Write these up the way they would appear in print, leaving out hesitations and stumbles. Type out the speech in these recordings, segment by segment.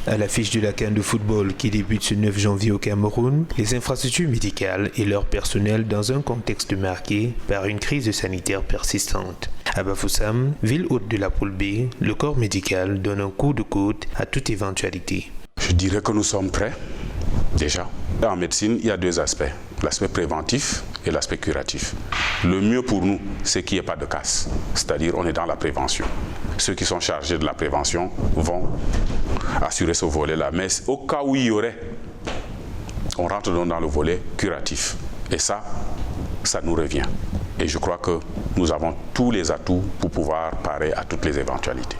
À l'affiche de la CAN de football qui débute ce 9 janvier au Cameroun, les infrastructures médicales et leur personnel dans un contexte marqué par une crise sanitaire persistante. À Bafoussam, ville hôte de la poule B, le corps médical donne un coup de coude à toute éventualité. Je dirais que nous sommes prêts, déjà. En médecine, il y a deux aspects, l'aspect préventif et l'aspect curatif. Le mieux pour nous, c'est qu'il n'y ait pas de casse, c'est-à-dire on est dans la prévention. Ceux qui sont chargés de la prévention vont assurer ce volet-là. Mais au cas où il y aurait, on rentre donc dans le volet curatif. Et ça nous revient. Et je crois que nous avons tous les atouts pour pouvoir parer à toutes les éventualités.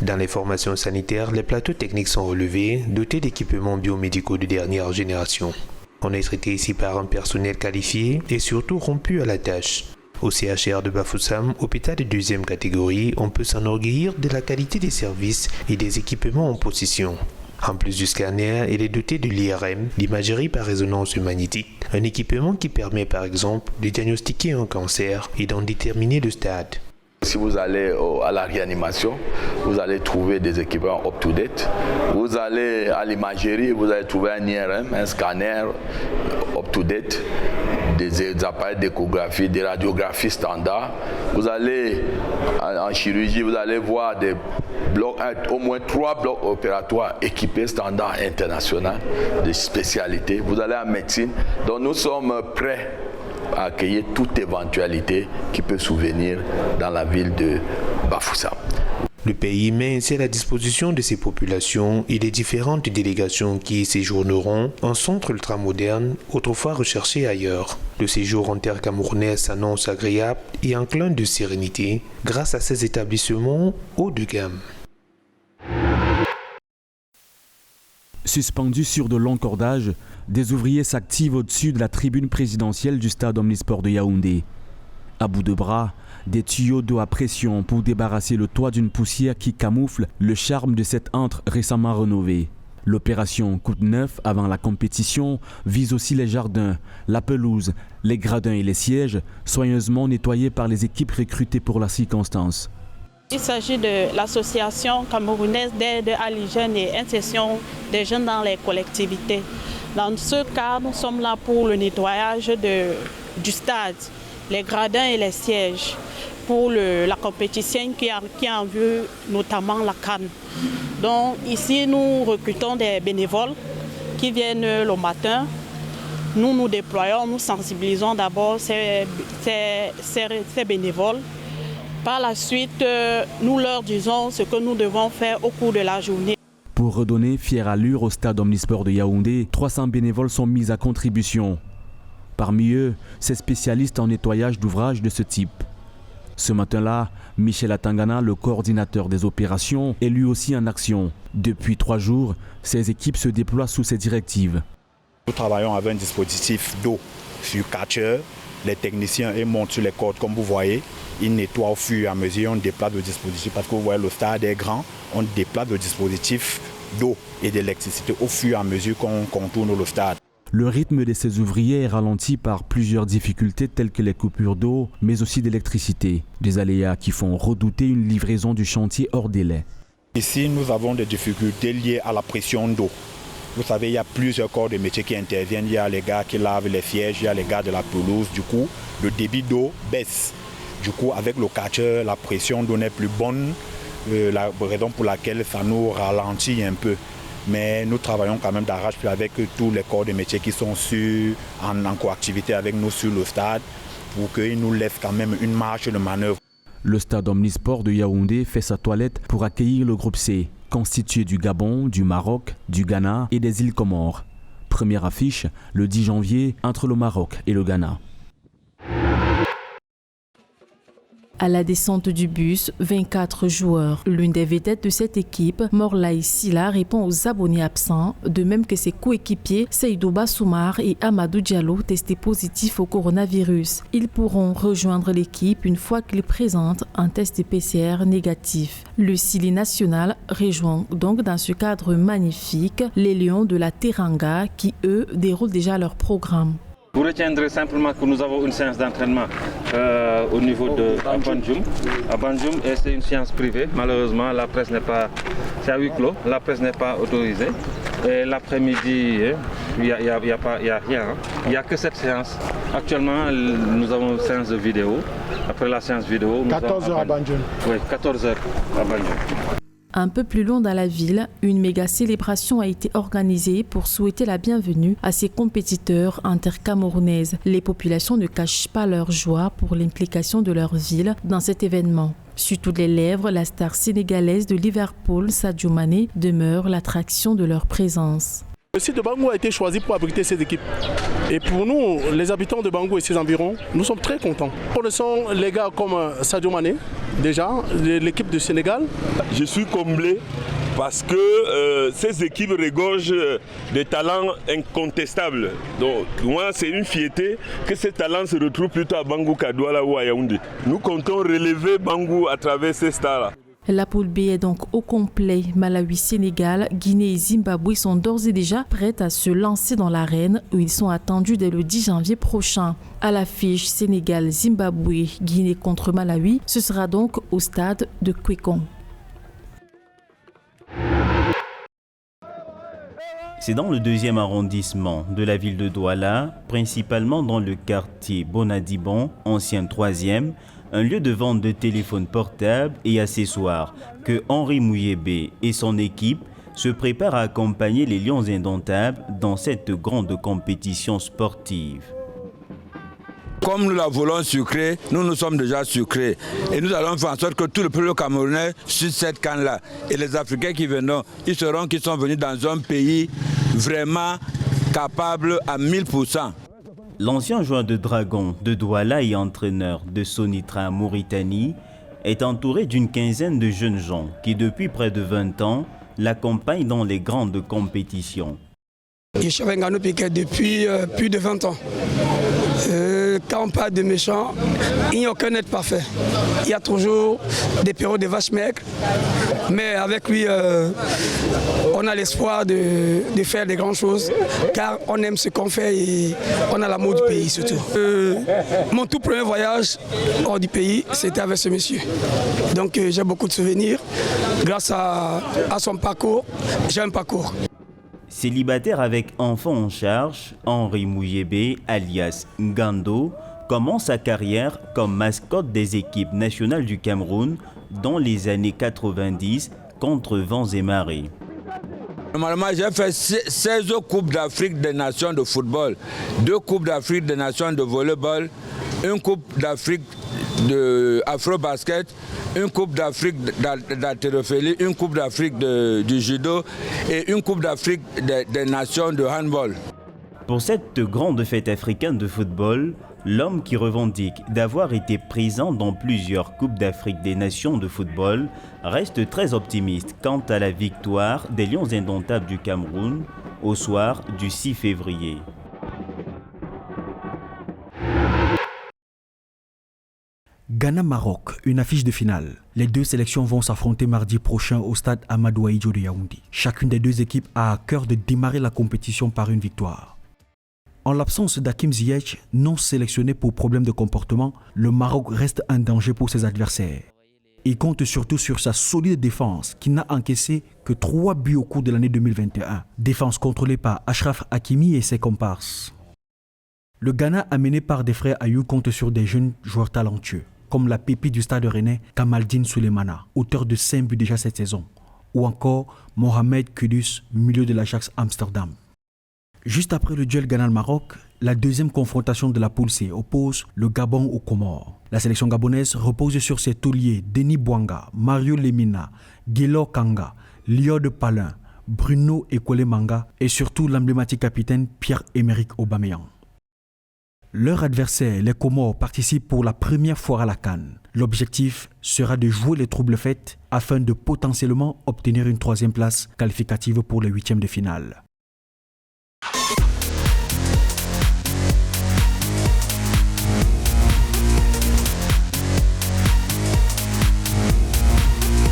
Dans les formations sanitaires, les plateaux techniques sont relevés, dotés d'équipements biomédicaux de dernière génération. On est traité ici par un personnel qualifié et surtout rompu à la tâche. Au CHR de Bafoussam, hôpital de deuxième catégorie, on peut s'enorgueillir de la qualité des services et des équipements en position. En plus du scanner, il est doté de l'IRM, l'imagerie par résonance magnétique, un équipement qui permet par exemple de diagnostiquer un cancer et d'en déterminer le stade. Si vous allez à la réanimation, vous allez trouver des équipements up-to-date. Vous allez à l'imagerie, vous allez trouver un IRM, un scanner up-to-date, des appareils d'échographie, des radiographies standards. Vous allez en chirurgie, vous allez voir des blocs, au moins 3 blocs opératoires équipés standards internationaux de spécialité. Vous allez en médecine. Donc nous sommes prêts à accueillir toute éventualité qui peut survenir dans la ville de Bafoussam. Le pays met ainsi à la disposition de ses populations et des différentes délégations qui y séjourneront un centre ultramoderne, autrefois recherché ailleurs. Le séjour en terre camerounaise s'annonce agréable et enclin de sérénité grâce à ces établissements haut de gamme. Suspendus sur de longs cordages, des ouvriers s'activent au-dessus de la tribune présidentielle du stade omnisport de Yaoundé. À bout de bras, des tuyaux d'eau à pression pour débarrasser le toit d'une poussière qui camoufle le charme de cette antre récemment rénovée. L'opération coûte neuf avant la compétition vise aussi les jardins, la pelouse, les gradins et les sièges, soigneusement nettoyés par les équipes recrutées pour la circonstance. Il s'agit de l'association camerounaise d'aide à l'hygiène et insertion des jeunes dans les collectivités. Dans ce cas, nous sommes là pour le nettoyage du stade, les gradins et les sièges, pour la compétition qui a en vue notamment la CAN. Donc ici, nous recrutons des bénévoles qui viennent le matin. Nous nous déployons, nous sensibilisons d'abord ces bénévoles. Par la suite, nous leur disons ce que nous devons faire au cours de la journée. Pour redonner fière allure au stade omnisport de Yaoundé, 300 bénévoles sont mis à contribution. Parmi eux, ces spécialistes en nettoyage d'ouvrages de ce type. Ce matin-là, Michel Atangana, le coordinateur des opérations, est lui aussi en action. Depuis 3 jours, ces équipes se déploient sous ses directives. Nous travaillons avec un dispositif d'eau sur catcheur. Les techniciens montent sur les cordes comme vous voyez. Ils nettoient au fur et à mesure, on déplace le dispositif parce que vous voyez le stade est grand, on déplace le dispositif d'eau et d'électricité au fur et à mesure qu'on contourne le stade. Le rythme de ces ouvriers est ralenti par plusieurs difficultés telles que les coupures d'eau, mais aussi d'électricité. Des aléas qui font redouter une livraison du chantier hors délai. Ici, nous avons des difficultés liées à la pression d'eau. Vous savez, il y a plusieurs corps de métier qui interviennent. Il y a les gars qui lavent les sièges, il y a les gars de la pelouse. Du coup, le débit d'eau baisse. Du coup, avec le catcheur, la pression d'eau n'est plus bonne. La raison pour laquelle ça nous ralentit un peu. Mais nous travaillons quand même d'arrache-pied avec tous les corps de métier qui sont en coactivité avec nous sur le stade pour qu'ils nous laissent quand même une marge de manœuvre. Le stade omnisport de Yaoundé fait sa toilette pour accueillir le groupe C, constitué du Gabon, du Maroc, du Ghana et des îles Comores. Première affiche, le 10 janvier, entre le Maroc et le Ghana. À la descente du bus, 24 joueurs. L'une des vedettes de cette équipe, Morlaï Silla, répond aux abonnés absents, de même que ses coéquipiers Seydou Bassoumar et Amadou Diallo, testés positifs au coronavirus. Ils pourront rejoindre l'équipe une fois qu'ils présentent un test PCR négatif. Le Sili national rejoint donc dans ce cadre magnifique les Lions de la Teranga qui, eux, déroulent déjà leur programme. Vous retiendrez simplement que nous avons une séance d'entraînement au niveau de Banjum. À Banjum, et c'est une séance privée. Malheureusement, la presse n'est pas... C'est à huis clos, la presse n'est pas autorisée. Et l'après-midi, il n'y a rien. Il n'y a que cette séance. Actuellement, nous avons une séance de vidéo. Après la séance vidéo... 14h à Banjum. Oui, 14h à Banjum. Un peu plus loin dans la ville, une méga célébration a été organisée pour souhaiter la bienvenue à ces compétiteurs intercamerounaises. Les populations ne cachent pas leur joie pour l'implication de leur ville dans cet événement. Sur toutes les lèvres, la star sénégalaise de Liverpool, Sadio Mané, demeure l'attraction de leur présence. Le site de Bangou a été choisi pour abriter ces équipes. Et pour nous, les habitants de Bangou et ses environs, nous sommes très contents. Connaissons les gars comme Sadio Mané, déjà, l'équipe du Sénégal. Je suis comblé parce que ces équipes regorgent des talents incontestables. Donc moi, c'est une fierté que ces talents se retrouvent plutôt à Bangou qu'à Douala ou à Yaoundé. Nous comptons relever Bangou à travers ces stars-là. La poule B est donc au complet. Malawi, Sénégal, Guinée et Zimbabwe sont d'ores et déjà prêtes à se lancer dans l'arène où ils sont attendus dès le 10 janvier prochain. À l'affiche Sénégal-Zimbabwe, Guinée contre Malawi, ce sera donc au stade de Kwekon. C'est dans le 2e arrondissement de la ville de Douala, principalement dans le quartier Bonadibon, ancien 3e, un lieu de vente de téléphones portables et accessoires, que Henri Mouyébé et son équipe se préparent à accompagner les Lions indomptables dans cette grande compétition sportive. Comme nous la voulons sucrée, nous sommes déjà sucrés. Et nous allons faire en sorte que tout le peuple camerounais suive cette canne-là. Et les Africains qui viendront, ils sauront qu'ils sont venus dans un pays vraiment capable à 1000%. L'ancien joueur de Dragon de Douala et entraîneur de Sonitra Mauritanie est entouré d'une quinzaine de jeunes gens qui depuis près de 20 ans l'accompagnent dans les grandes compétitions. Je suis avec Nganou Piquet depuis plus de 20 ans. Quand on parle de méchants, il n'y a aucun être parfait. Il y a toujours des périodes de vaches maigres, mais avec lui, on a l'espoir de faire des grandes choses, car on aime ce qu'on fait et on a l'amour du pays surtout. Mon tout premier voyage hors du pays, c'était avec ce monsieur. Donc j'ai beaucoup de souvenirs. Grâce à son parcours, j'ai un parcours. Célibataire avec enfant en charge, Henri Mouyébé, alias Ngando, commence sa carrière comme mascotte des équipes nationales du Cameroun dans les années 90 contre vents et marées. Normalement, j'ai fait 16 Coupes d'Afrique des Nations de football, 2 Coupes d'Afrique des Nations de volleyball, une Coupe d'Afrique de Afro-Basket, une Coupe d'Afrique d'haltérophilie, une Coupe d'Afrique du judo et une Coupe d'Afrique des Nations de handball. Pour cette grande fête africaine de football, l'homme qui revendique d'avoir été présent dans plusieurs Coupes d'Afrique des Nations de football reste très optimiste quant à la victoire des Lions indomptables du Cameroun au soir du 6 février. Ghana-Maroc, une affiche de finale. Les deux sélections vont s'affronter mardi prochain au stade Amadou Ahidjo de Yaoundé. Chacune des deux équipes a à cœur de démarrer la compétition par une victoire. En l'absence d'Hakim Ziyech, non sélectionné pour problème de comportement, le Maroc reste un danger pour ses adversaires. Il compte surtout sur sa solide défense qui n'a encaissé que 3 buts au cours de l'année 2021. Défense contrôlée par Achraf Hakimi et ses comparses. Le Ghana, amené par des frères Ayou, compte sur des jeunes joueurs talentueux, comme la pépite du stade rennais Kamaldine Souleymana, auteur de 5 buts déjà cette saison, ou encore Mohamed Kudus, milieu de l'Ajax Amsterdam. Juste après le duel Ghana-Maroc, la deuxième confrontation de la poule C oppose le Gabon aux Comores. La sélection gabonaise repose sur ses tauliers Denis Bouanga, Mario Lemina, Guélor Kanga, Lior de Palin, Bruno Ekole Manga et surtout l'emblématique capitaine Pierre-Emerick Aubameyang. Leur adversaire, les Comores, participent pour la première fois à la CAN. L'objectif sera de jouer les troubles faites afin de potentiellement obtenir une 3e place qualificative pour les 8e de finale.